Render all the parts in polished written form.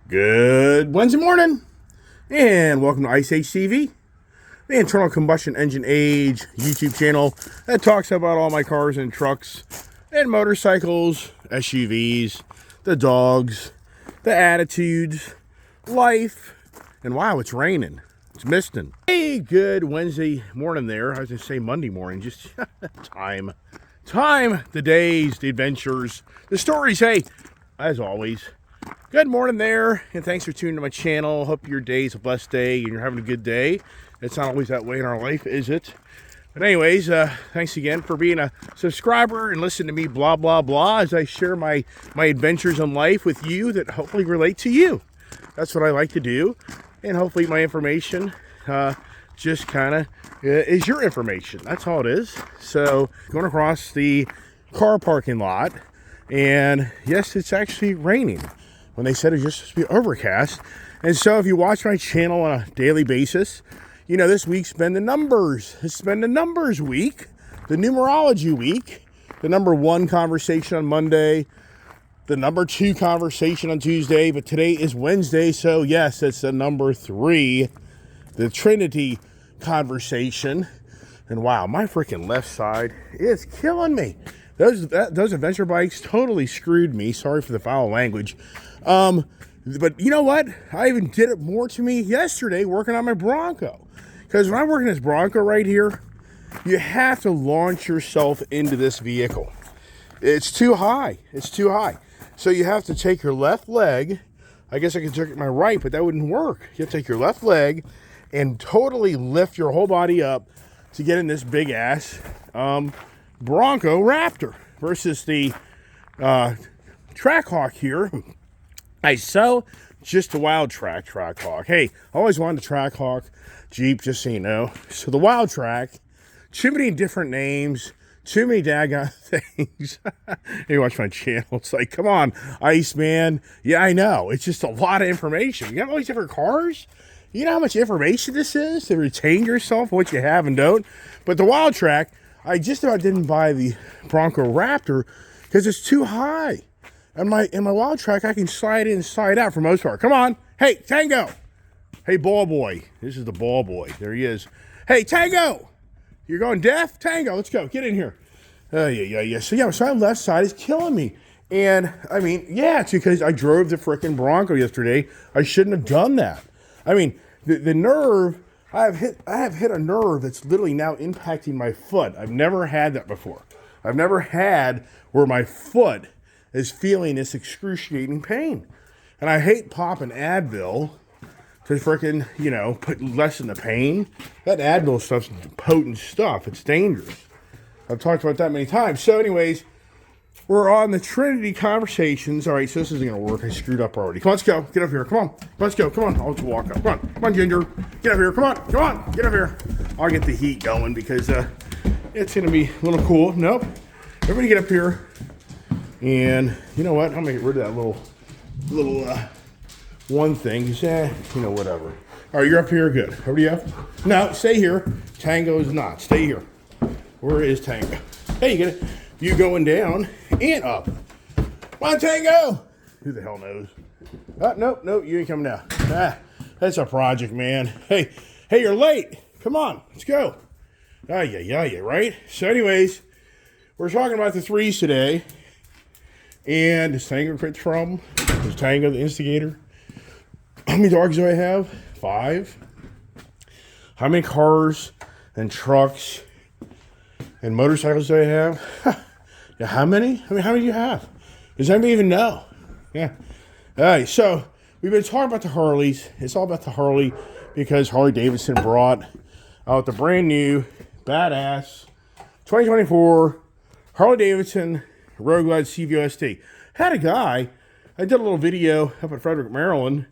Good Wednesday morning, and welcome to Ice Age TV, the internal combustion engine age YouTube channel that talks about all my cars and trucks and motorcycles, SUVs, the dogs, the attitudes, life, and wow, it's raining. It's misting. Hey, good Wednesday morning there. I was going to say Monday morning, just time, the days, the adventures, the stories. Hey, as always, good morning there, and thanks for tuning to my channel. Hope your day's a blessed day and you're having a good day. It's not always that way in our life, is it? But anyways, thanks again for being a subscriber and listening to me blah, blah, blah as I share my adventures in life with you that hopefully relate to you. That's what I like to do, and hopefully my information just kind of is your information. That's all it is. So, going across the car parking lot, and yes, it's actually raining when they said it was just supposed to be overcast. And so if you watch my channel on a daily basis, you know this week's been the numbers. It's been the numbers week, the numerology week, the number 1 conversation on Monday, the number 2 conversation on Tuesday, but today is Wednesday, so yes, it's the number 3, the Trinity conversation. And wow, my freaking left side is killing me. Those adventure bikes totally screwed me. Sorry for the foul language. But you know what? I even did it more to me yesterday working on my Bronco. Because when I'm working this Bronco right here, you have to launch yourself into this vehicle. It's too high. It's too high. So you have to take your left leg. I guess I could take my right, but that wouldn't work. You have to take your left leg and totally lift your whole body up to get in this big ass Bronco Raptor versus the trackhawk here. So just a wild trackhawk. Hey, I always wanted a trackhawk Jeep, just so you know. So the wild track, too many different names, too many daggone things. You watch my channel, it's like, come on, Iceman. Yeah, I know. It's just a lot of information. You have all these different cars. You know how much information this is to retain yourself, what you have and don't. But the wild track, I just about didn't buy the Bronco Raptor because it's too high. And my wild track, I can slide in and slide out for most part. Come on. Hey, Tango. Hey, ball boy. This is the ball boy. There he is. Hey, Tango. You're going deaf? Tango, let's go. Get in here. Yeah. So my left side is killing me. And, I mean, yeah, it's because I drove the frickin' Bronco yesterday. I shouldn't have done that. I mean, the nerve, I have hit a nerve that's literally now impacting my foot. I've never had that before. I've never had where my foot is feeling this excruciating pain. And I hate popping Advil to frickin', put lessen the pain. That Advil stuff's potent stuff. It's dangerous. I've talked about that many times. So anyways, we're on the Trinity Conversations. All right, so this isn't going to work. I screwed up already. Come on, let's go. Get up here. Come on. Let's go. Come on. I'll just walk up. Come on, Ginger. Get up here. Come on. Get up here. I'll get the heat going because it's going to be a little cool. Nope. Everybody get up here. And you know what? I'm going to get rid of that little one thing. Because, whatever. All right, you're up here. Good. Everybody up? No, stay here. Tango is not. Stay here. Where is Tango? Hey, you get it? You going down and up. Come on, Tango. Who the hell knows? Nope, you ain't coming down. That's a project, man. Hey, you're late. Come on, let's go. Yeah, right? So anyways, we're talking about the 3s today. And does Tango create the problem? Is Tango the instigator? How many dogs do I have? 5. How many cars and trucks and motorcycles do I have? Yeah, how many? I mean, how many do you have? Does anybody even know? Yeah. All right, so we've been talking about the Harleys. It's all about the Harley because Harley Davidson brought out the brand new, badass, 2024 Harley Davidson Road Glide CVOST. Had a guy, I did a little video up in Frederick, Maryland,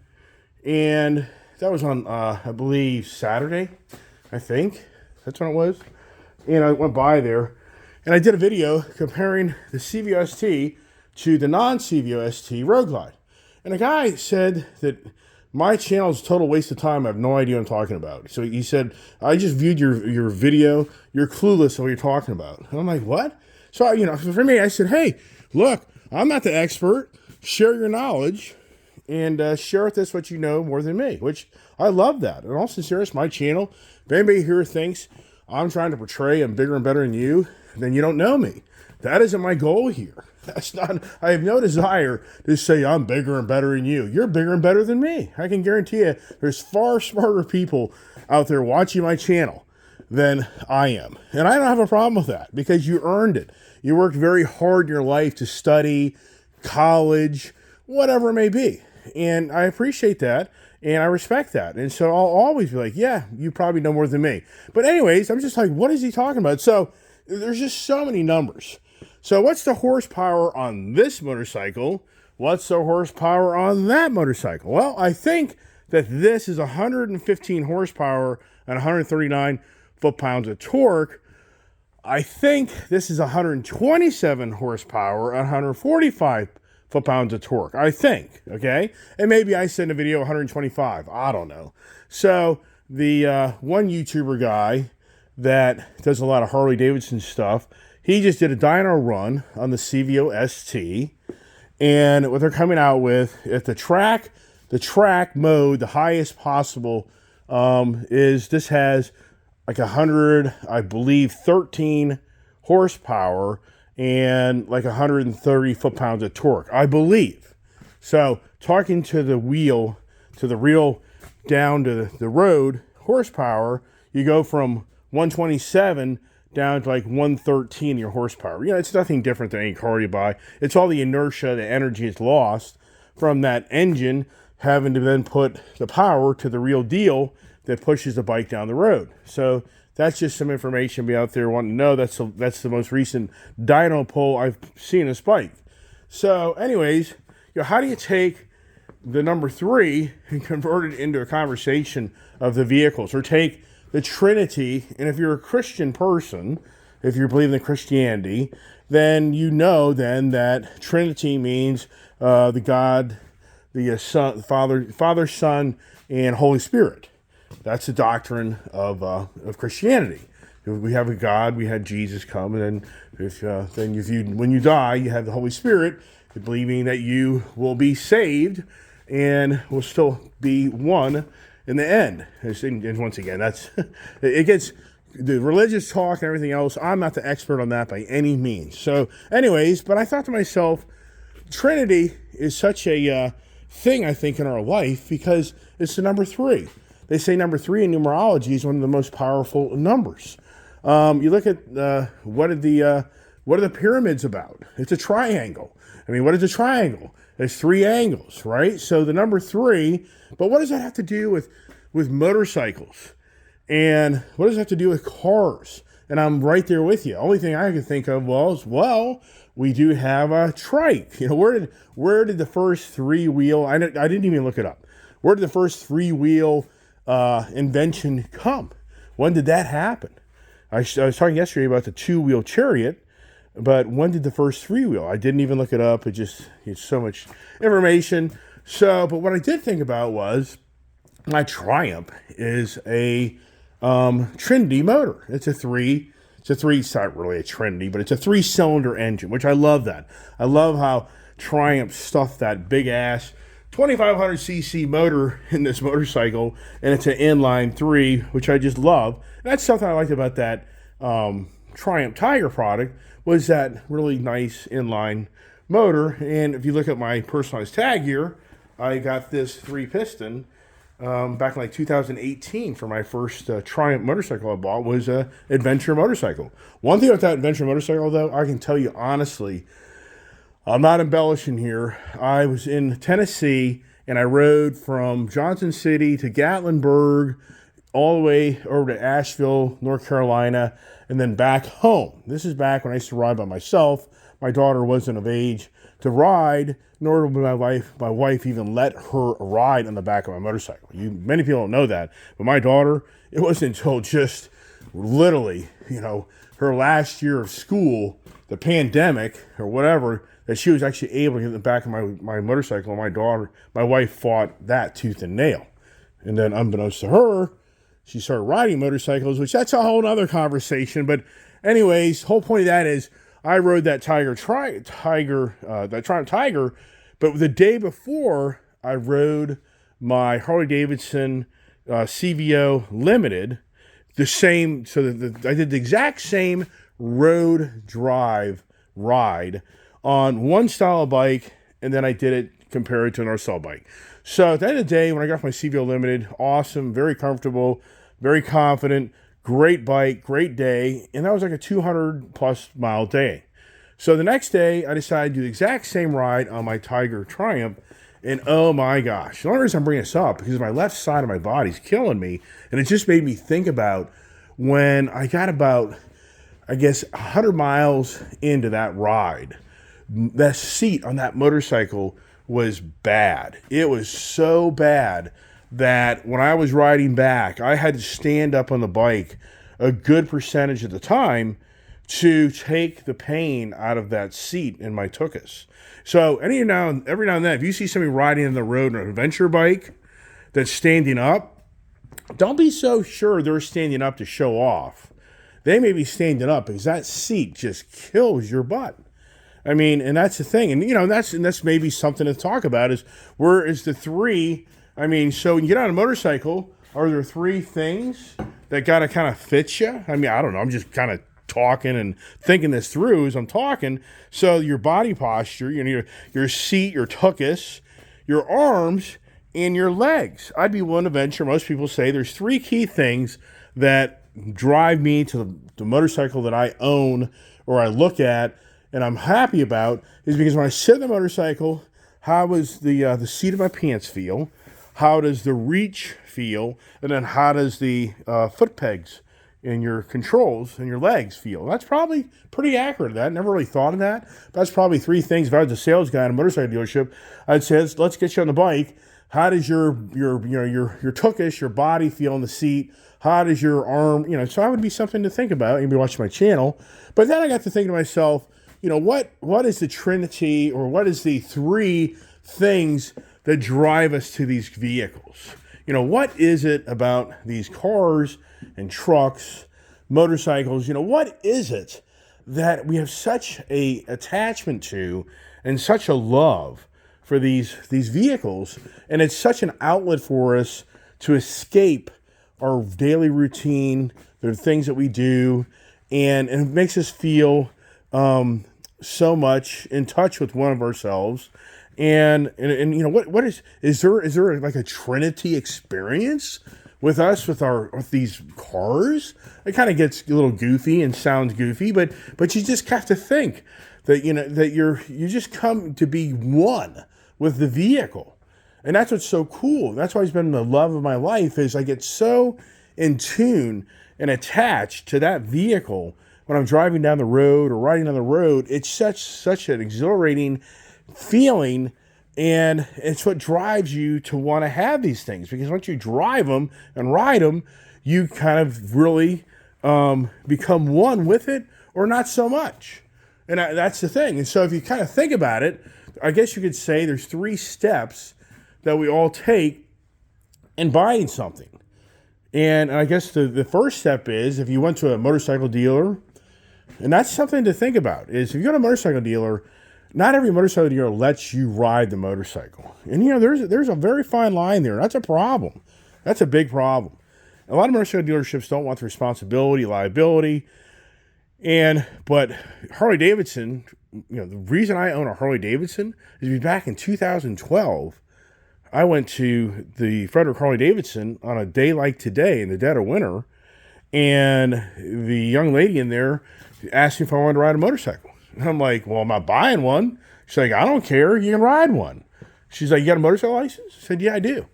and that was on, I believe, Saturday, I think. That's when it was. And I went by there, and I did a video comparing the CVOST to the non-CVOST Road Glide. And a guy said that my channel is a total waste of time. I have no idea what I'm talking about. So he said, I just viewed your video. You're clueless on what you're talking about. And I'm like, what? So, for me, I said, hey, look, I'm not the expert. Share your knowledge. and share with us what you know more than me, which I love that. And also, serious, my channel, if anybody here thinks I'm trying to portray I'm bigger and better than you, then you don't know me. That isn't my goal here. That's not, I have no desire to say I'm bigger and better than you. You're bigger and better than me. I can guarantee you there's far smarter people out there watching my channel than I am. And I don't have a problem with that because you earned it. You worked very hard in your life to study, college, whatever it may be. And I appreciate that. And I respect that. And so I'll always be like, yeah, you probably know more than me. But anyways, I'm just like, what is he talking about? So there's just so many numbers. So what's the horsepower on this motorcycle? What's the horsepower on that motorcycle? Well, I think that this is 115 horsepower and 139 foot-pounds of torque. I think this is 127 horsepower and 145 foot-pounds of torque. I think, okay? And maybe I send a video 125. I don't know. So the one YouTuber guy that does a lot of Harley Davidson stuff, he just did a dyno run on the CVO ST, and what they're coming out with at the track mode, the highest possible, is this has like 100, I believe, 13 horsepower and like 130 foot-pounds of torque, I believe. So talking to the wheel, to the real down to the road horsepower, you go from 127 down to like 113 your horsepower. You know, it's nothing different than any car you buy. It's all the inertia, the energy is lost from that engine having to then put the power to the real deal that pushes the bike down the road. So that's just some information be out there wanting to know. That's the most recent dyno pull I've seen in this bike. So anyways, you know, how do you take the number 3 and convert it into a conversation of the vehicles, or take the Trinity? And if you're a Christian person, if you believe in Christianity, then you know then that Trinity means the God, the Son, Father, Son, and Holy Spirit. That's the doctrine of Christianity. We have a God, we had Jesus come, and then when you die, you have the Holy Spirit, believing that you will be saved and will still be one in the end. And once again, that's it gets the religious talk and everything else. I'm not the expert on that by any means. So anyways, but I thought to myself, Trinity is such a thing, I think, in our life because it's the number 3. They say number 3 in numerology is one of the most powerful numbers. You look at what are the pyramids about? It's a triangle. I mean, what is a triangle? There's 3 angles, right? So the number 3, but what does that have to do with motorcycles? And what does that have to do with cars? And I'm right there with you. Only thing I can think of was, well, we do have a trike. You know, where did the first 3-wheel, I didn't even look it up. Where did the first 3-wheel invention come? When did that happen? I was talking yesterday about the 2-wheel chariot, but when did the first 3-wheel? I didn't even look it up. It's so much information. So, but what I did think about was my Triumph is a Trinity motor. It's not really a Trinity, but it's a 3-cylinder engine, which I love that. I love how Triumph stuffed that big ass 2,500cc motor in this motorcycle, and it's an inline 3, which I just love. And that's something I liked about that Triumph Tiger product, was that really nice inline motor. And if you look at my personalized tag here, I got this 3-piston back in like 2018 for my first Triumph motorcycle I bought. Was a adventure motorcycle. One thing about that adventure motorcycle, though, I can tell you honestly, I'm not embellishing here. I was in Tennessee, and I rode from Johnson City to Gatlinburg, all the way over to Asheville, North Carolina, and then back home. This is back when I used to ride by myself. My daughter wasn't of age to ride, nor would my wife even let her ride on the back of my motorcycle. Many people don't know that, but my daughter, it wasn't until just literally, her last year of school, the pandemic or whatever, that she was actually able to get in the back of my motorcycle. And my wife fought that tooth and nail. And then unbeknownst to her, she started riding motorcycles, which that's a whole other conversation. But anyways, whole point of that is I rode that Triumph Tiger, but the day before I rode my Harley Davidson CVO Limited, the same, so that I did the exact same road ride on one style of bike, and then I did it compared to another style bike. So at the end of the day, when I got my CVO Limited, awesome, very comfortable, very confident, great bike, great day, and that was like a 200 plus mile day. So the next day, I decided to do the exact same ride on my Tiger Triumph, and oh my gosh, the only reason I'm bringing this up because my left side of my body's killing me, and it just made me think about when I got about, I guess, 100 miles into that ride. That seat on that motorcycle was bad. It was so bad that when I was riding back, I had to stand up on the bike a good percentage of the time to take the pain out of that seat in my tuchus. So every now and then, if you see somebody riding on the road on an adventure bike that's standing up, don't be so sure they're standing up to show off. They may be standing up because that seat just kills your butt. I mean, and that's the thing. And, that's maybe something to talk about is where is the three. I mean, so when you get on a motorcycle, are there three things that got to kind of fit you? I mean, I don't know. I'm just kind of talking and thinking this through as I'm talking. So your body posture, your seat, your tuchus, your arms, and your legs. I'd be willing to venture, most people say there's three key things that drive me to the motorcycle that I own or I look at and I'm happy about is because when I sit in the motorcycle, how does the seat of my pants feel? How does the reach feel? And then how does the foot pegs and your controls and your legs feel? That's probably pretty accurate. I never really thought of that. That's probably three things. If I was a sales guy in a motorcycle dealership, I'd say, let's get you on the bike. How does your tuchus, your body feel in the seat? How does your arm, so that would be something to think about. You'd be watching my channel. But then I got to thinking to myself, what is the Trinity, or what is the three things that drive us to these vehicles? What is it about these cars and trucks, motorcycles? What is it that we have such a attachment to and such a love for these vehicles? And it's such an outlet for us to escape our daily routine, the things that we do, and it makes us feel so much in touch with one of ourselves. And what is there like a Trinity experience with us with these cars? It kind of gets a little goofy and sounds goofy, but you just have to think that that you just come to be one with the vehicle. And that's what's so cool. That's why it's been the love of my life, is I get so in tune and attached to that vehicle when I'm driving down the road or riding on the road. It's such an exhilarating feeling, and it's what drives you to want to have these things, because once you drive them and ride them, you kind of really become one with it, or not so much. And that's the thing. And so if you kind of think about it, I guess you could say there's three steps that we all take in buying something. And I guess the first step is, if you went to a motorcycle dealer, and that's something to think about, is if you go to a motorcycle dealer, not every motorcycle dealer lets you ride the motorcycle. And there's a very fine line there. That's a problem. That's a big problem. A lot of motorcycle dealerships don't want the responsibility, liability. But Harley Davidson, the reason I own a Harley Davidson is back in 2012, I went to the Frederick Harley Davidson on a day like today in the dead of winter, and the young lady in there asked me if I wanted to ride a motorcycle. And I'm like, well, I'm not buying one. She's like, I don't care. You can ride one. She's like, you got a motorcycle license? I said, yeah, I do.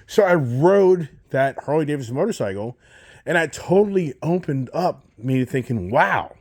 So I rode that Harley Davidson motorcycle, and that totally opened up me to thinking, wow,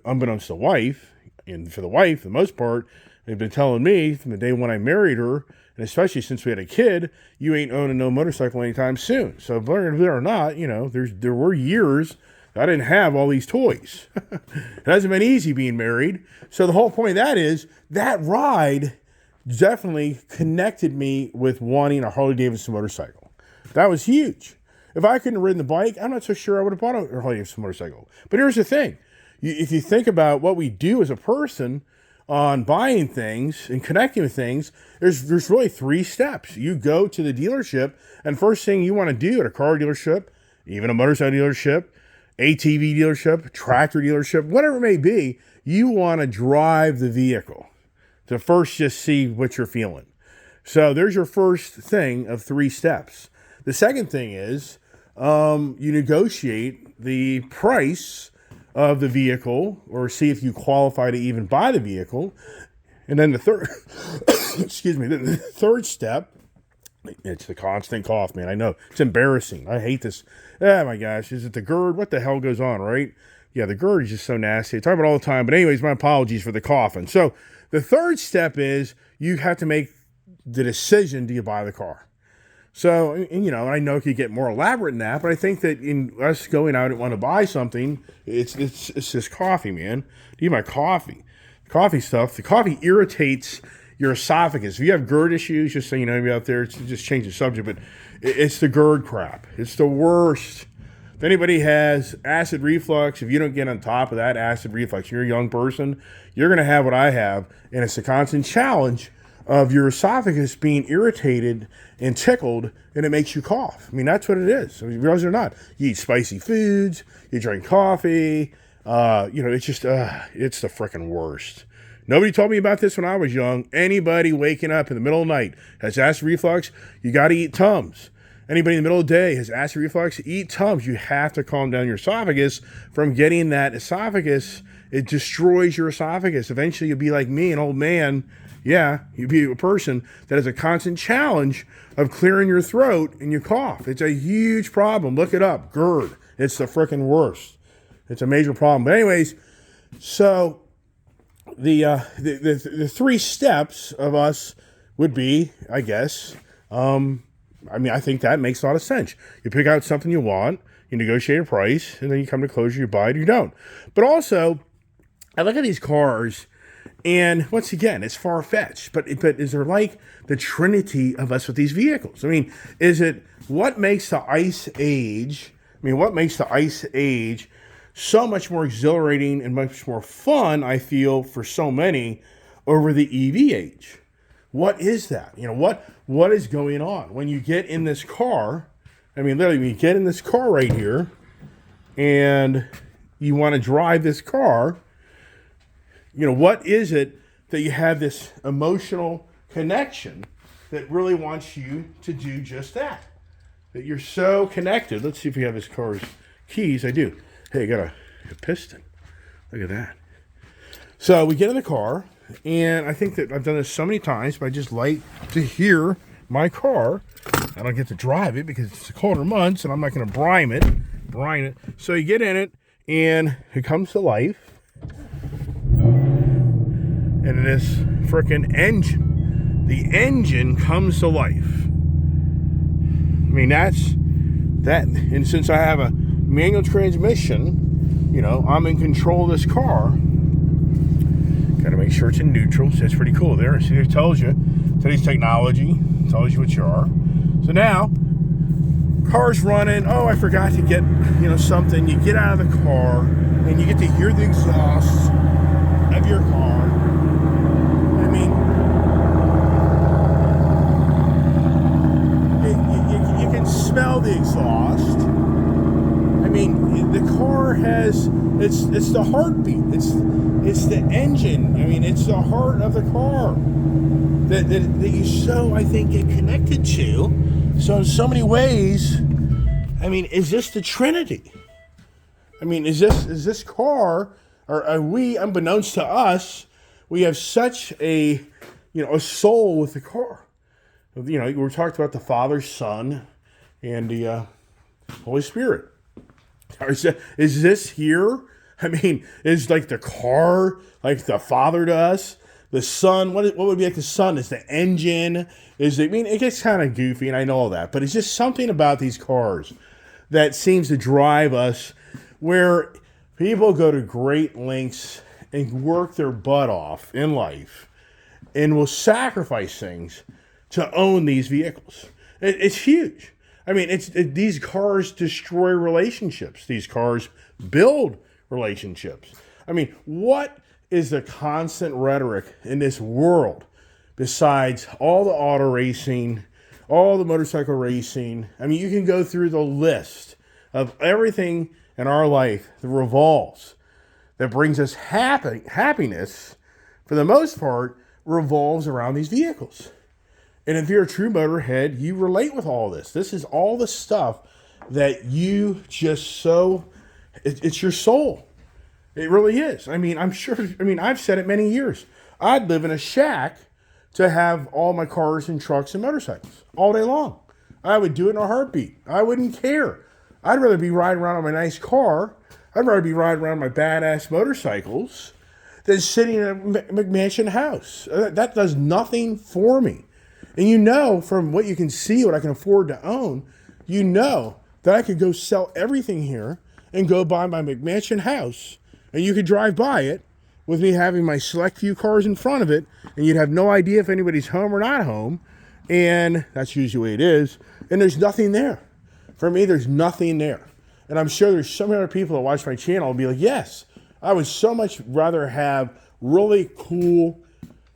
unbeknownst to the wife, and for the wife, for the most part, they've been telling me from the day when I married her, and especially since we had a kid, you ain't owning no motorcycle anytime soon. So believe it or not, there were years I didn't have all these toys. It hasn't been easy being married. So the whole point of that is that ride definitely connected me with wanting a Harley Davidson motorcycle. That was huge. If I couldn't have ridden the bike, I'm not so sure I would have bought a Harley Davidson motorcycle. But here's the thing. If you think about what we do as a person, on buying things and connecting with things, there's really 3 steps. You go to the dealership, and first thing you want to do at a car dealership, even a motorcycle dealership, ATV dealership, tractor dealership, whatever it may be, you want to drive the vehicle to first just see what you're feeling. So there's your first thing of 3 steps. The second thing is you negotiate the price of the vehicle, or see if you qualify to even buy the vehicle. And then the third, excuse me, the third step, it's the constant cough, man. I know, it's embarrassing. I hate this. Oh my gosh, is it the GERD? What the hell goes on, right? Yeah, the GERD is just so nasty. I talk about it all the time. But anyways, my apologies for the coughing. So the third step is you have to make the decision, do you buy the car? So, and, I know it could get more elaborate than that, but I think that in us going out and want to buy something, it's this coffee, man. Need my coffee. Coffee stuff. The coffee irritates your esophagus. If you have GERD issues, just so you know, out there, just change the subject, but it's the GERD crap. It's the worst. If anybody has acid reflux, if you don't get on top of that acid reflux, you're a young person, you're going to have what I have, and it's a constant challenge of your esophagus being irritated and tickled, and it makes you cough. I mean, that's what it is. I mean, realize it or not, you eat spicy foods, you drink coffee, it's just, it's the freaking worst. Nobody told me about this when I was young. Anybody waking up in the middle of the night has acid reflux, you got to eat Tums. Anybody in the middle of the day has acid reflux, eat Tums. You have to calm down your esophagus from getting that esophagus. It destroys your esophagus. Eventually, you'll be like me, an old man. Yeah, you'd be a person that has a constant challenge of clearing your throat and you cough. It's a huge problem. Look it up. GERD. It's the freaking worst. It's a major problem. But anyways, so the 3 steps of us would be, I guess, I think that makes a lot of sense. You pick out something you want, you negotiate a price, and then you come to closure, you buy it, you don't. But also, I look at these cars, and once again, it's far-fetched, but is there like the trinity of us with these vehicles? I mean, is it what makes the Ice Age, so much more exhilarating and much more fun, I feel, for so many over the EV age? What is that? What is going on? When you get in this car, literally, when you get in this car right here, and you want to drive this car, what is it that you have this emotional connection that really wants you to do just that? That you're so connected. Let's see if we have this car's keys. I do. Hey, I got a piston. Look at that. So we get in the car, and I think that I've done this so many times, but I just like to hear my car. I don't get to drive it because it's the colder months, and I'm not going to brine it. So you get in it, and it comes to life. And this frickin' engine. The engine comes to life. That's that. And since I have a manual transmission, I'm in control of this car. Got to make sure it's in neutral. So it's pretty cool there. See, it tells you. Today's technology tells you what you are. So now, car's running. Oh, I forgot to get, something. You get out of the car, and you get to hear the exhaust of your car. You can smell the exhaust. The car has, it's the heartbeat. It's the engine. It's the heart of the car that you so, I think, get connected to. So in so many ways, is this the Trinity? Is this car, or are we, unbeknownst to us, we have such a soul with the car. We talked about the Father, Son, and the Holy Spirit. Is this here? Is like the car like the Father to us? The Son, what would be like the Son? Is the engine? It gets kind of goofy, and I know all that, but it's just something about these cars that seems to drive us, where people go to great lengths and work their butt off in life and will sacrifice things to own these vehicles. It's huge. These cars destroy relationships. These cars build relationships. What is the constant rhetoric in this world, besides all the auto racing, all the motorcycle racing. I mean, you can go through the list of everything in our life that revolves, that brings us happiness, for the most part, revolves around these vehicles. And if you're a true motorhead, you relate with all this. This is all the stuff that you just it's your soul. It really is. I mean, I've said it many years. I'd live in a shack to have all my cars and trucks and motorcycles all day long. I would do it in a heartbeat. I wouldn't care. I'd rather be riding around on my nice car. I'd rather be riding around my badass motorcycles than sitting in a McMansion house. That does nothing for me. And you know, from what you can see, what I can afford to own, you know that I could go sell everything here and go buy my McMansion house, and you could drive by it with me having my select few cars in front of it, and you'd have no idea if anybody's home or not home, and that's usually the way it is, and there's nothing there. For me, there's nothing there. And I'm sure there's some other people that watch my channel and be like, yes, I would so much rather have really cool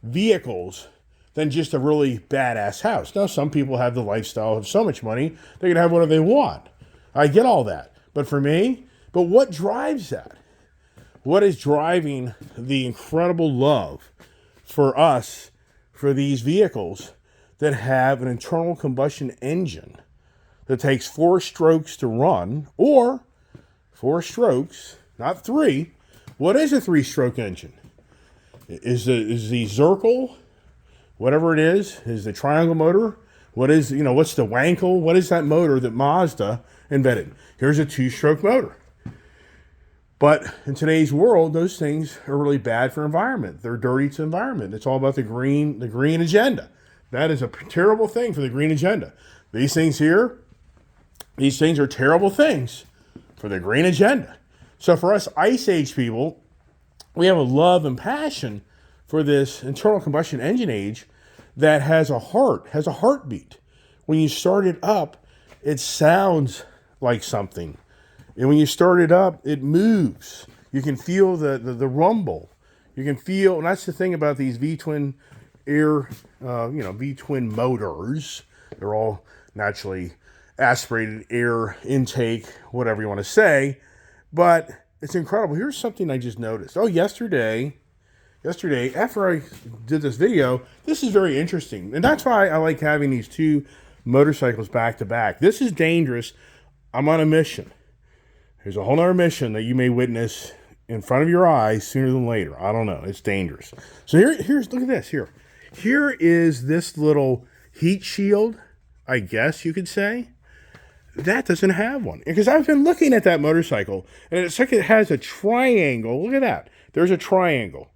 vehicles than just a really badass house. Now, some people have the lifestyle of so much money, they can have whatever they want. I get all that. But for me, what drives that? What is driving the incredible love for us, for these vehicles that have an internal combustion engine that takes 4 strokes to run, or 4 strokes, not 3. What is a 3-stroke engine? Is the Zirkle, whatever it is the triangle motor? What's the Wankel? What is that motor that Mazda invented? Here's a 2-stroke motor. But in today's world, those things are really bad for environment. They're dirty to environment. It's all about the green agenda. That is a terrible thing for the green agenda. These things here, these things are terrible things for the green agenda. So for us Ice Age people, we have a love and passion for this internal combustion engine age that has a heartbeat. When you start it up, it sounds like something. And when you start it up, it moves. You can feel the rumble. You can feel, and that's the thing about these V-twin V-twin motors. They're all naturally aspirated air intake, whatever you want to say. But it's incredible. Here's something I just noticed. Yesterday, after I did this video, this is very interesting. And that's why I like having these 2 motorcycles back to back. This is dangerous. I'm on a mission. There's a whole other mission that you may witness in front of your eyes sooner than later. I don't know. It's dangerous. So here's look at this here. Here is this little heat shield, I guess you could say. That doesn't have one. Because I've been looking at that motorcycle, and it's like it has a triangle. Look at that. There's a triangle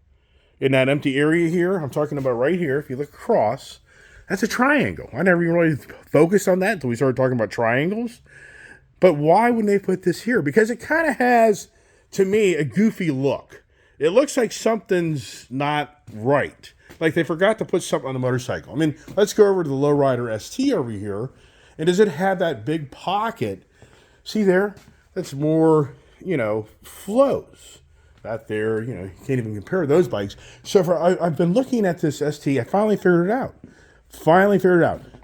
in that empty area here. I'm talking about right here. If you look across, that's a triangle. I never even really focused on that until we started talking about triangles. But why wouldn't they put this here? Because it kind of has, to me, a goofy look. It looks like something's not right. Like they forgot to put something on the motorcycle. I mean, let's go over to the Lowrider ST over here. And does it have that big pocket? See there? That's more, flows. That there, you can't even compare those bikes. So I've been looking at this ST. I finally figured it out.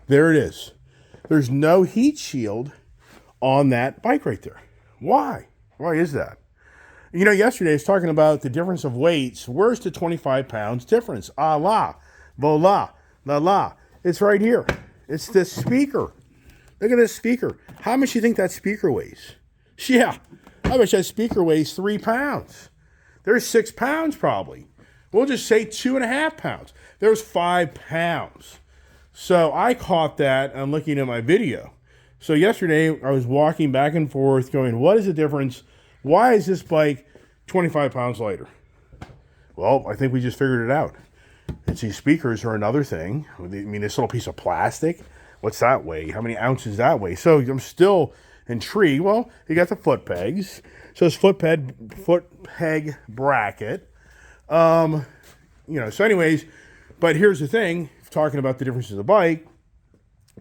There it is. There's no heat shield on that bike right there. Why? Why is that? Yesterday I was talking about the difference of weights. Where's the 25 pounds difference? Voila, la la. It's right here. It's this speaker. Look at this speaker. How much do you think that speaker weighs? Yeah, I bet that speaker weighs 3 pounds. There's 6 pounds probably. We'll just say 2.5 pounds. There's 5 pounds. So I caught that on looking at my video. So yesterday I was walking back and forth going, what is the difference? Why is this bike 25 pounds lighter? Well, I think we just figured it out. These speakers are another thing. I mean, this little piece of plastic, what's that weigh? How many ounces that weigh? So I'm still intrigued. Well, you got the foot pegs. So it's foot peg bracket. So anyways, but here's the thing, talking about the difference of the bike,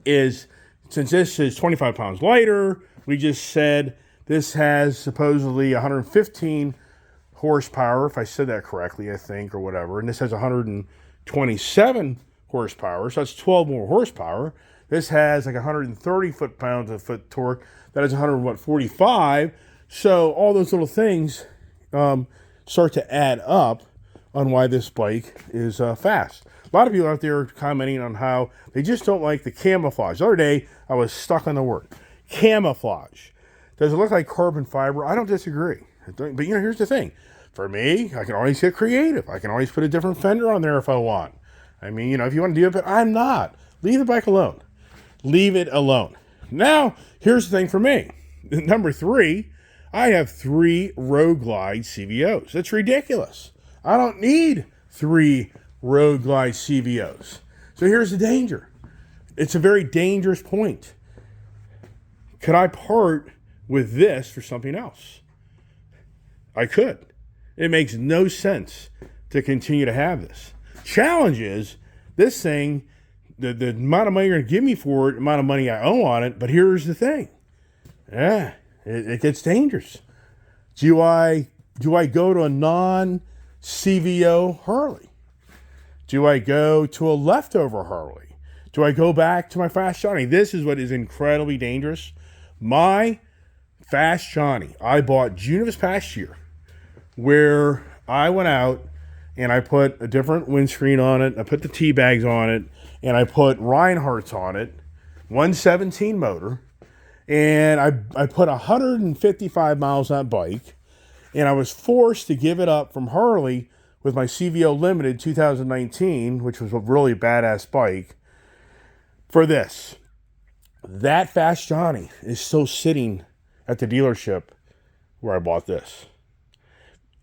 is since this is 25 pounds lighter, we just said this has supposedly 115 horsepower, if I said that correctly, I think, or whatever. And this has 127 horsepower, so that's 12 more horsepower. This has like 130 foot-pounds of foot torque. That is 145. So all those little things start to add up on why this bike is fast. A lot of people out there are commenting on how they just don't like the camouflage. The other day, I was stuck on the word camouflage. Does it look like carbon fiber? I don't disagree. But, here's the thing. For me, I can always get creative. I can always put a different fender on there if I want. I mean, if you want to do it, but I'm not. Leave the bike alone. Leave it alone. Now, here's the thing for me. Number 3, I have 3 Road Glide CVOs. That's ridiculous. I don't need 3 Road Glide CVOs. So here's the danger. It's a very dangerous point. Could I part with this for something else? I could. It makes no sense to continue to have this. Challenge is, this thing, the amount of money you're going to give me for it, the amount of money I owe on it, but here's the thing. It gets dangerous. Do I go to a non-CVO Harley? Do I go to a leftover Harley? Do I go back to my Fast Johnny? This is what is incredibly dangerous. My Fast Johnny, I bought June of this past year, where I went out and I put a different windscreen on it. I put the T-bags on it, and I put Reinhardt's on it, 117 motor, and I put 155 miles on that bike, and I was forced to give it up from Harley with my CVO Limited 2019, which was a really badass bike, for this. That Fast Johnny is still sitting at the dealership where I bought this.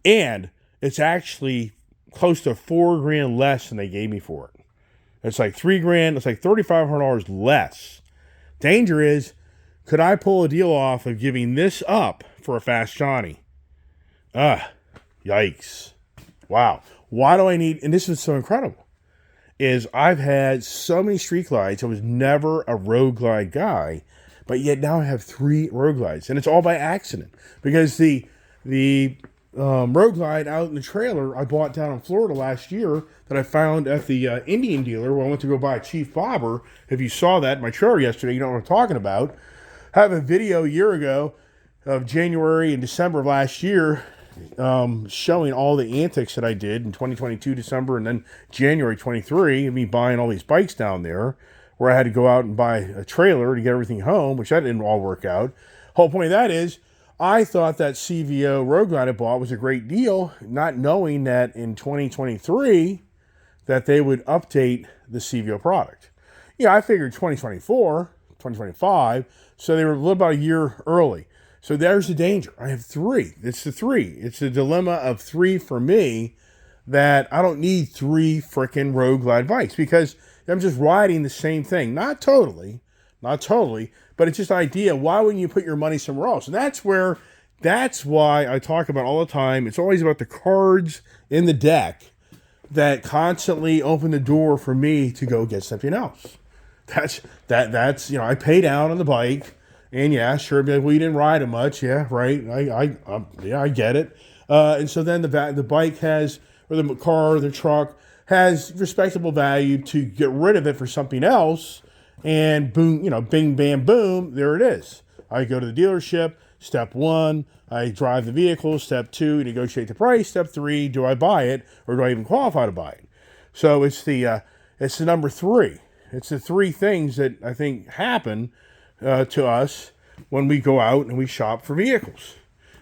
And it's actually close to $4,000 less than they gave me for it. It's like $3,000. It's like $3,500 less. Danger is, could I pull a deal off of giving this up for a Fast Johnny? Yikes. Wow. Why do I need, and this is so incredible, is I've had so many street glides. I was never a Road Glide guy, but yet now I have 3 Road Glides, and it's all by accident, because the Road Glide out in the trailer I bought down in Florida last year that I found at the Indian dealer where I went to go buy a Chief Bobber. If you saw that in my trailer yesterday, you know what I'm talking about. I have a video a year ago of January and December of last year showing all the antics that I did in 2022 December and then January 23, and me buying all these bikes down there, where I had to go out and buy a trailer to get everything home, which that didn't all work out. Whole point of that is, I thought that CVO Road Glide I bought was a great deal, not knowing that in 2023 that they would update the CVO product. I figured 2024, 2025, so they were a little about a year early. So there's the danger. I have 3. It's the 3. It's the dilemma of 3 for me, that I don't need 3 freaking Road Glide bikes, because I'm just riding the same thing. Not totally, but it's just an idea. Why wouldn't you put your money somewhere else? And that's why I talk about all the time. It's always about the cards in the deck that constantly open the door for me to go get something else. That's I pay down on the bike. And yeah, sure, be like, well, you didn't ride it much. Yeah, right. I get it. And so then the bike has, or the car, the truck has respectable value to get rid of it for something else. And boom, bing, bam, boom, there it is. I go to the dealership. Step 1, I drive the vehicle. Step 2, negotiate the price. Step 3, do I buy it, or do I even qualify to buy it? So it's the number 3. It's the 3 things that I think happen to us when we go out and we shop for vehicles.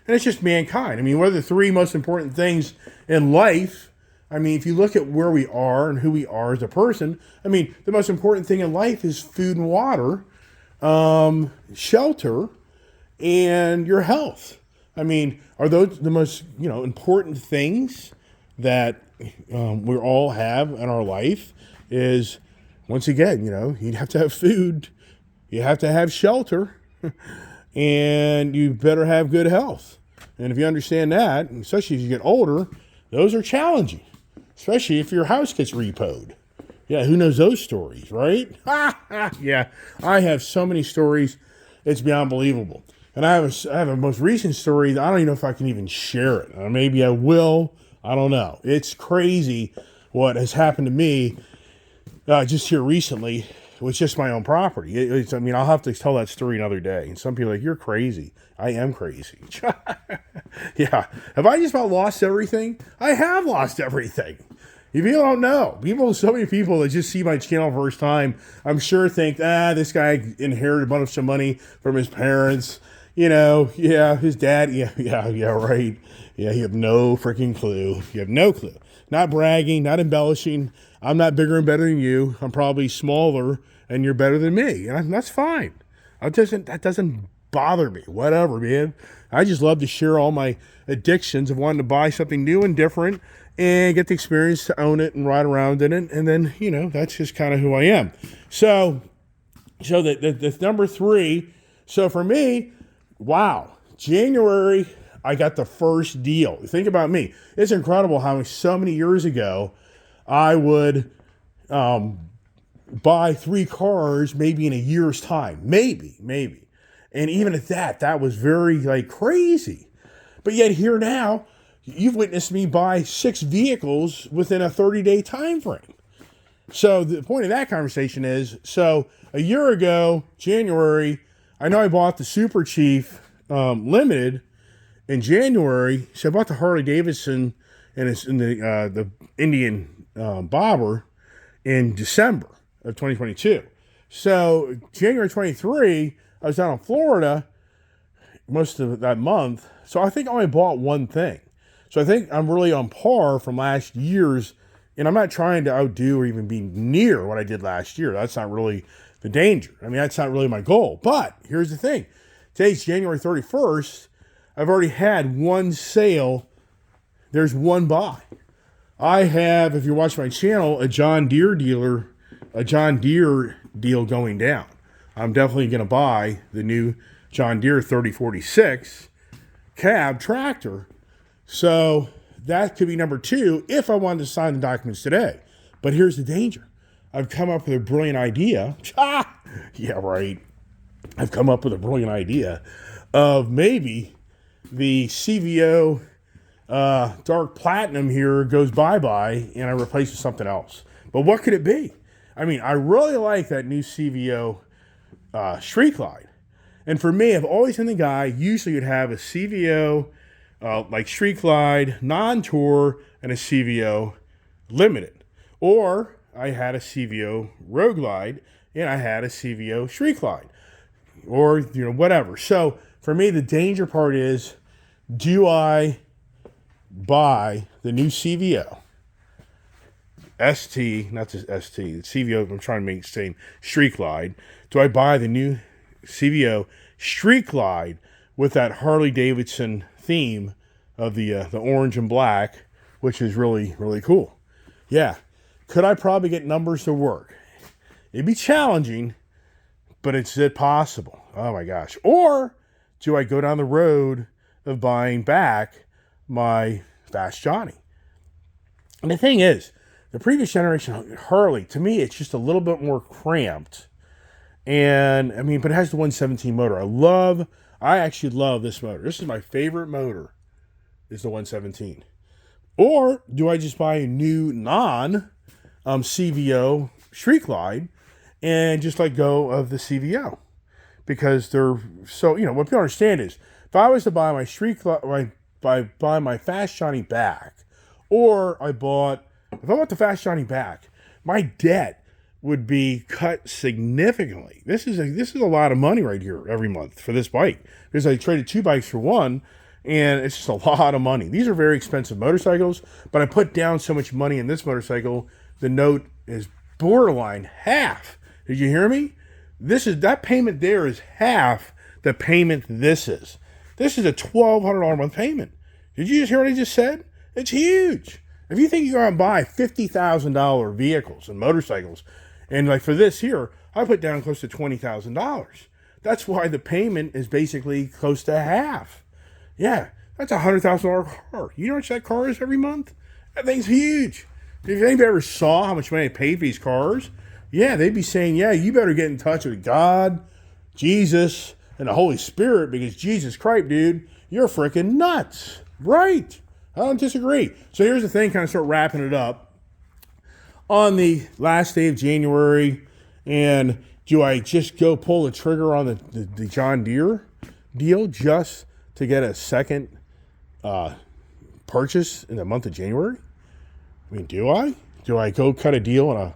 And it's just mankind. I mean, what are the 3 most important things in life? I mean, if you look at where we are and who we are as a person, I mean, the most important thing in life is food and water, shelter, and your health. I mean, are those the most, important things that we all have in our life? Is, once again, you'd have to have food, you have to have shelter, and you better have good health. And if you understand that, especially as you get older, those are challenging, especially if your house gets repoed. Yeah, who knows those stories, right? Yeah, I have so many stories, it's beyond believable. And I have a most recent story that I don't even know if I can even share it. Maybe I will. I don't know. It's crazy what has happened to me just here recently with just my own property. I mean, I'll have to tell that story another day. And some people are like, you're crazy. I am crazy. Yeah. Have I just about lost everything? I have lost everything. If you don't know, so many people that just see my channel first time, I'm sure think, this guy inherited a bunch of money from his parents. His dad, right. Yeah, you have no freaking clue. You have no clue. Not bragging, not embellishing. I'm not bigger and better than you. I'm probably smaller, and you're better than me. And that's fine. That doesn't bother me. Whatever, man. I just love to share all my addictions of wanting to buy something new and different and get the experience to own it and ride around in it. And then, that's just kind of who I am. So the number 3. So for me, wow, January, I got the first deal. Think about me. It's incredible how so many years ago I would buy 3 cars maybe in a year's time. Maybe. And even at that was very crazy. But yet here now, you've witnessed me buy 6 vehicles within a 30-day time frame. So the point of that conversation is, so a year ago, January, I know I bought the Super Chief Limited in January. So I bought the Harley Davidson and it's in the Indian Bobber in December of 2022. So January 23, I was down in Florida most of that month. So I think I only bought one thing. So I think I'm really on par from last year's, and I'm not trying to outdo or even be near what I did last year. That's not really the danger. I mean, that's not really my goal. But here's the thing. Today's January 31st. I've already had one sale. There's one buy. I have, if you're watching my channel, a John Deere deal going down. I'm definitely going to buy the new John Deere 3046 cab tractor. So that could be number 2 if I wanted to sign the documents today. But here's the danger. I've come up with a brilliant idea. Yeah, right. I've come up with a brilliant idea of maybe the CVO dark platinum here goes bye-bye and I replace it with something else. But what could it be? I mean, I really like that new CVO Street Glide. And for me, I've always been the guy, usually you'd have a CVO like Street Glide, non-tour, and a CVO Limited. Or I had a CVO Road Glide, and I had a CVO Street Glide. Or, whatever. So, for me, the danger part is, do I buy the new CVO? ST, not just ST, the CVO, I'm trying to make the same, Street Glide. Do I buy the new CVO Street Glide with that Harley Davidson theme of the orange and black, which is really, really cool? Yeah. Could I probably get numbers to work? It'd be challenging, but it's possible. Oh my gosh. Or do I go down the road of buying back my Fast Johnny? And the thing is, the previous generation Harley, to me, it's just a little bit more cramped. And I mean, but it has the 117 motor. I actually love this motor. This is my favorite motor, is the 117. Or do I just buy a new CVO Street Glide and just let go of the CVO? Because they're so, what people understand is, if I was to buy my Street Glide, buy my Fast Johnny back, or if I bought the Fast Johnny back, my debt would be cut significantly. This is a lot of money right here every month for this bike, because I traded 2 bikes for one, and it's just a lot of money. These are very expensive motorcycles, but I put down so much money in this motorcycle, the note is borderline half. Did you hear me? That payment there is half the payment this is. This is a $1,200 a month payment. Did you just hear what I just said? It's huge. If you think you're going to buy $50,000 vehicles and motorcycles, and for this here, I put down close to $20,000. That's why the payment is basically close to half. Yeah, that's a $100,000 car. You know how much that car is every month? That thing's huge. If anybody ever saw how much money I paid for these cars, yeah, they'd be saying, yeah, you better get in touch with God, Jesus, and the Holy Spirit, because Jesus Christ, dude, you're freaking nuts. Right. I don't disagree. So here's the thing, kind of start wrapping it up. On the last day of January, and do I just go pull the trigger on the John Deere deal just to get a second purchase in the month of January? I mean, do I? Do I go cut a deal on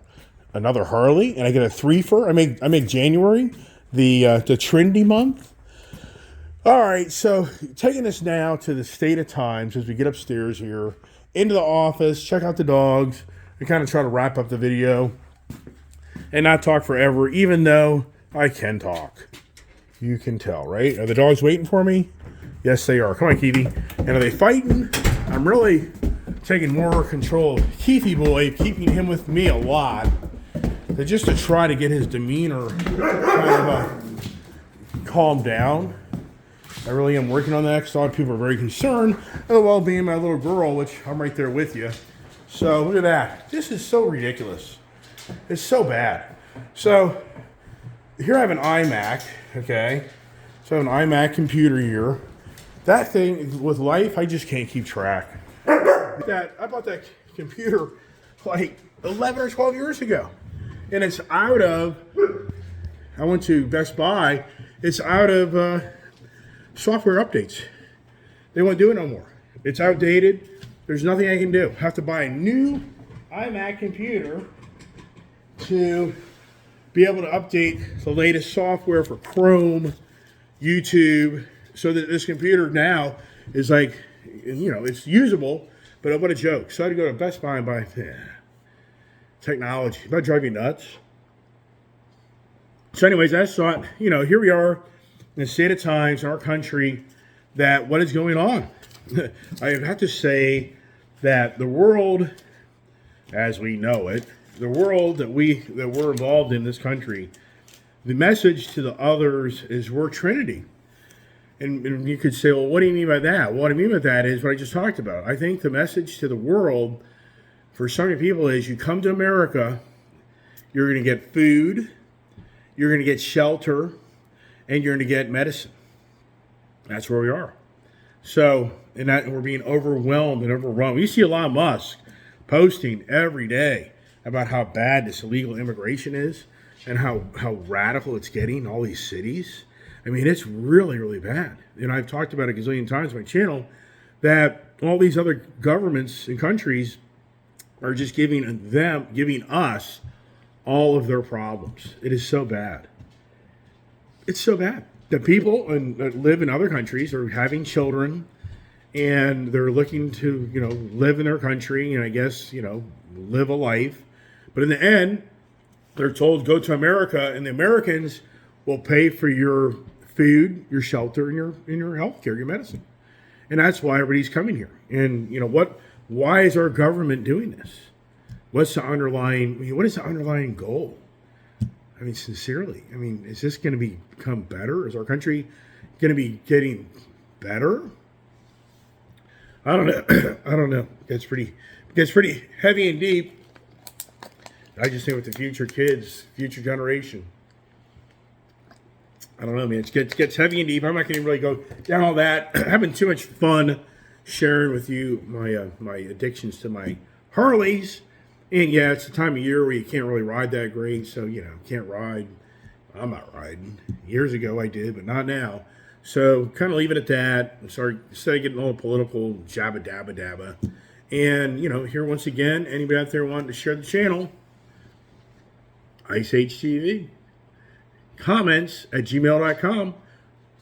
another Harley and I get a threefer? I make January the Trinity month. All right, so taking us now to the state of times as we get upstairs here into the office, check out the dogs, and kind of try to wrap up the video and not talk forever, even though I can talk. You can tell, right? Are the dogs waiting for me? Yes, they are. Come on, Keefy. And are they fighting? I'm really taking more control of Keefy boy, keeping him with me a lot, just to try to get his demeanor kind of calm down. I really am working on that because a lot of people are very concerned of the well-being of my little girl, which I'm right there with you. So look at that. This is so ridiculous. It's so bad. So here I have an iMac, okay? So I have an iMac computer here. That thing, with life, I just can't keep track. I bought that computer like 11 or 12 years ago. And it's out of, I went to Best Buy, it's out of software updates. They won't do it no more. It's outdated. There's nothing I can do. I have to buy a new iMac computer to be able to update the latest software for Chrome, YouTube, so that this computer now is like, you know, it's usable, but what a joke. So I had to go to Best Buy and buy technology. That drive you nuts? So anyways, I just thought, you know, here we are in the state of times in our country that what is going on? I have to say that the world, as we know it, the world that we're involved in this country, the message to the others is we're Trinity. And you could say, well, what do you mean by that? What I mean by that is what I just talked about. I think the message to the world for so many people is you come to America, you're going to get food, you're going to get shelter, and you're going to get medicine. That's where we are. So, and we're being overwhelmed and overrun. You see Elon Musk posting every day about how bad this illegal immigration is and how radical it's getting in all these cities. I mean, it's really, really bad. And I've talked about it a gazillion times on my channel that all these other governments and countries are just giving us all of their problems. It is so bad. It's so bad. The people that live in other countries are having children and they're looking to, you know, live in their country and I guess, you know, live a life. But in the end, they're told go to America and the Americans will pay for your food, your shelter, and your health care, your medicine. And that's why everybody's coming here. And you know why is our government doing this? What is the underlying goal? I mean, sincerely, I mean, is this going to become better? Is our country going to be getting better? I don't know. I don't know. It gets pretty heavy and deep. I just think with the future kids, future generation, I don't know, man. It gets heavy and deep. I'm not going to really go down all that. Having too much fun sharing with you my addictions to my Harleys. And yeah, it's the time of year where you can't really ride that great. So, you know, can't ride. I'm not riding. Years ago I did, but not now. So kind of leave it at that. Instead of getting all political, jabba dabba dabba. And, you know, here once again, anybody out there wanting to share the channel, Ice Age TV. Comments at gmail.com.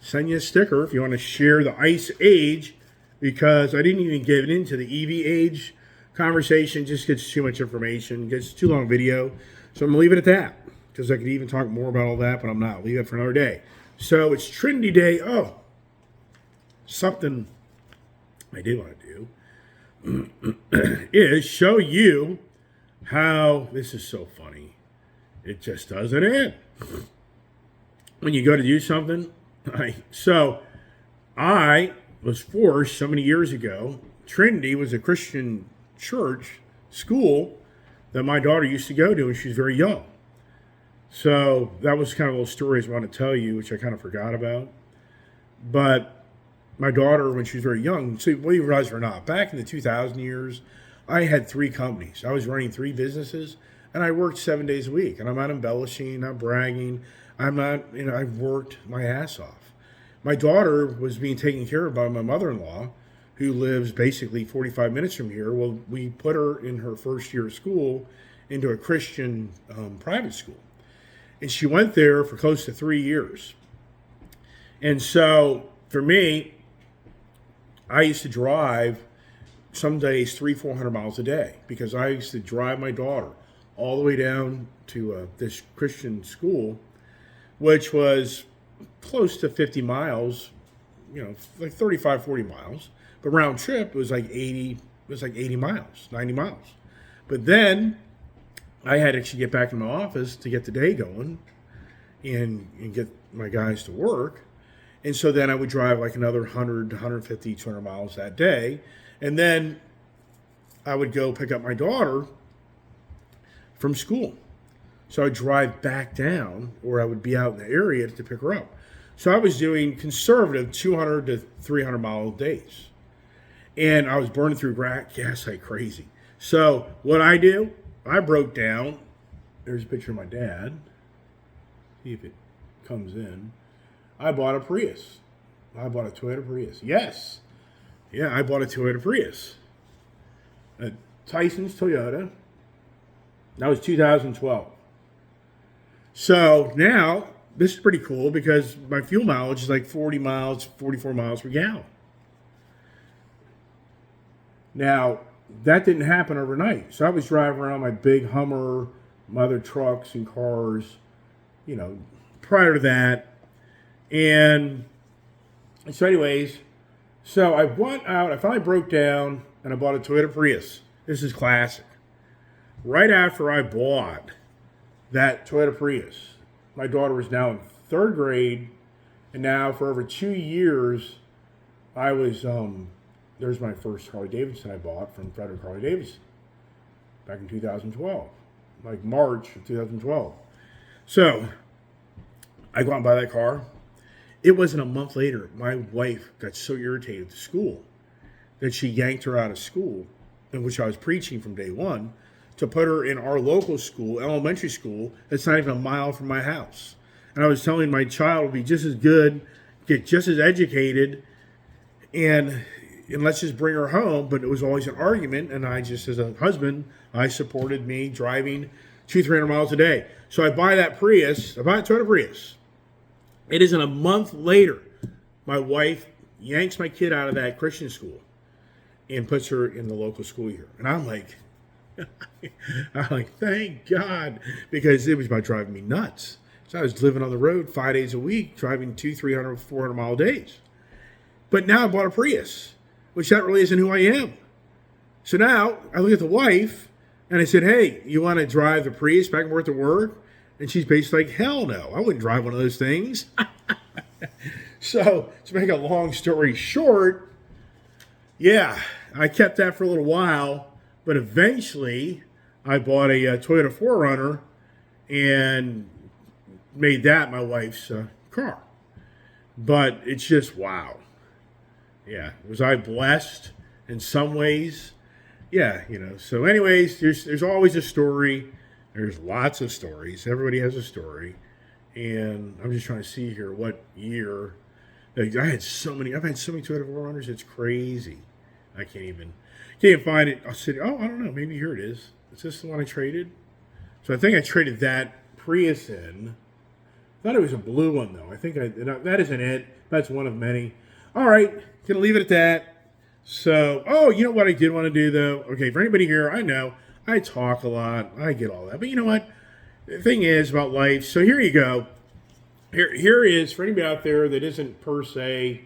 Send you a sticker if you want to share the Ice Age, because I didn't even get into the EV Age conversation. Just gets too much information. Gets too long video. So I'm going to leave it at that, because I could even talk more about all that, but I'm not. Leave that for another day. So it's Trinity Day. Oh, something I did want to do is show you how this is so funny. It just doesn't end. When you go to do something, so I was forced so many years ago. Trinity was a Christian church school that my daughter used to go to when she was very young. So that was kind of a little story I want to tell you, which I kind of forgot about. But my daughter, when she was very young, so whether you realize it or not, back in the 2000 years, I had 3 companies. I was running 3 businesses, and I worked 7 days a week. And I'm not embellishing, not bragging. I'm not, I've worked my ass off. My daughter was being taken care of by my mother-in-law, who lives basically 45 minutes from here. Well, we put her in her first year of school into a Christian private school. And she went there for close to 3 years. And so for me, I used to drive some days 400 miles a day because I used to drive my daughter all the way down to this Christian school, which was close to 50 miles, like 35, 40 miles. But round trip was like 80 miles, 90 miles. But then I had to actually get back in my office to get the day going and get my guys to work. And so then I would drive like another 100, 150, 200 miles that day. And then I would go pick up my daughter from school. So I'd drive back down, or I would be out in the area to pick her up. So I was doing conservative 200 to 300 mile days. And I was burning through gas like crazy. So what I do, I broke down. There's a picture of my dad. See if it comes in. I bought a Prius. I bought a Toyota Prius. Yes. Yeah, I bought a Toyota Prius. A Tyson's Toyota. That was 2012. So now, this is pretty cool because my fuel mileage is like 40 miles, 44 miles per gallon. Now, that didn't happen overnight. So I was driving around my big Hummer, my other trucks and cars, prior to that. And so anyways, so I finally broke down and I bought a Toyota Prius. This is classic. Right after I bought that Toyota Prius, my daughter was now in 3rd grade, and now for over 2 years, I was, there's my first Harley Davidson I bought from Frederick Harley Davidson back in 2012, like March of 2012. So I go out and buy that car. It wasn't a month later, my wife got so irritated at school that she yanked her out of school, in which I was preaching from day one, to put her in our local school, elementary school, that's not even a mile from my house. And I was telling my child would be just as good, get just as educated, and let's just bring her home. But it was always an argument, and I just, as a husband, I supported me driving 200-300 miles a day. So I buy that Prius, I buy a Toyota Prius. It isn't a month later, my wife yanks my kid out of that Christian school and puts her in the local school here. And I'm like, thank God, because it was about driving me nuts. So I was living on the road 5 days a week, driving 200, 300, 400 mile days. But now I bought a Prius, which that really isn't who I am. So now I look at the wife and I said, hey, you want to drive the Prius back and forth to work? And she's basically like, hell no, I wouldn't drive one of those things. So to make a long story short, yeah, I kept that for a little while, but eventually I bought a Toyota 4Runner and made that my wife's car. But it's just, wow. Yeah, was I blessed in some ways? Yeah, So anyways, there's always a story. There's lots of stories. Everybody has a story. And I'm just trying to see here what year. I've had so many Toyota 4Runners. It's crazy. I can't find it. I said, I don't know. Maybe here it is. Is this the one I traded? So I think I traded that Prius in. I thought it was a blue one, though. I think that isn't it. That's one of many. All right. Gonna leave it at that. So, you know what I did want to do, though? Okay, for anybody here, I know I talk a lot. I get all that. But you know what? The thing is about life. So here you go. Here is, for anybody out there that isn't per se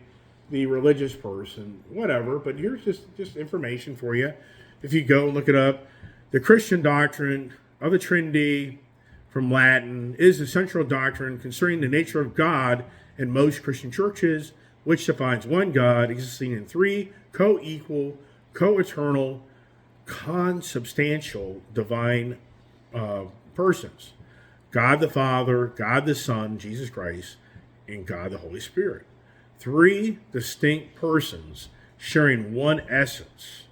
the religious person, whatever, but here's just information for you. If you go and look it up, the Christian doctrine of the Trinity from Latin is the central doctrine concerning the nature of God in most Christian churches, which defines one God existing in 3 co-equal, co-eternal, consubstantial divine persons. God the Father, God the Son, Jesus Christ, and God the Holy Spirit. 3 distinct persons sharing one essence.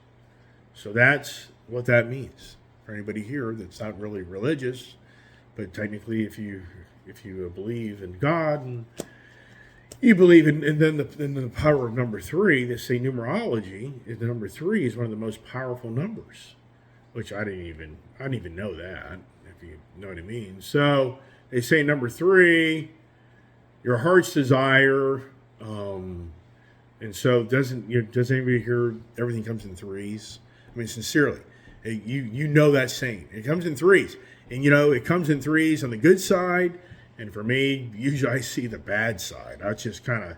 So that's what that means. For anybody here that's not really religious, but technically if you believe in God and you believe in then the power of number 3, they say numerology, the number 3 is one of the most powerful numbers, which I didn't even know that, if you know what I mean. So they say number 3, your heart's desire, and so does anybody hear everything comes in 3s? I mean, sincerely, you know that saying. It comes in 3s, and it comes in 3s on the good side. And for me, usually I see the bad side. I just kind of,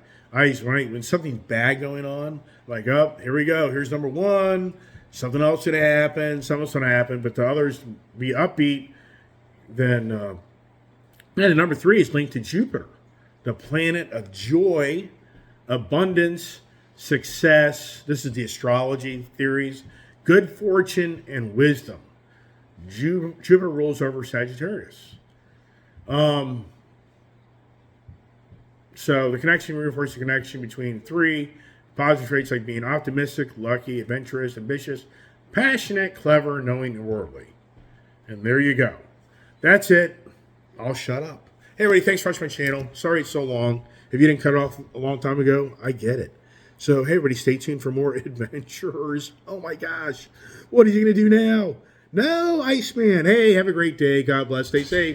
when something's bad going on, like, oh, here we go. Here's number 1. Something else going to happen. Something else going to happen. But the others be upbeat. Then the number 3 is linked to Jupiter, the planet of joy, abundance, success. This is the astrology theories. Good fortune and wisdom. Jupiter rules over Sagittarius. So the connection reinforces the connection between 3 positive traits like being optimistic, lucky, adventurous, ambitious, passionate, clever, knowing, and worldly. And there you go. That's it. I'll shut up. Hey, everybody, thanks for watching my channel. Sorry it's so long. If you didn't cut it off a long time ago, I get it. So, hey, everybody, stay tuned for more adventures. Oh, my gosh. What are you going to do now? No, Iceman. Hey, have a great day. God bless. Stay safe.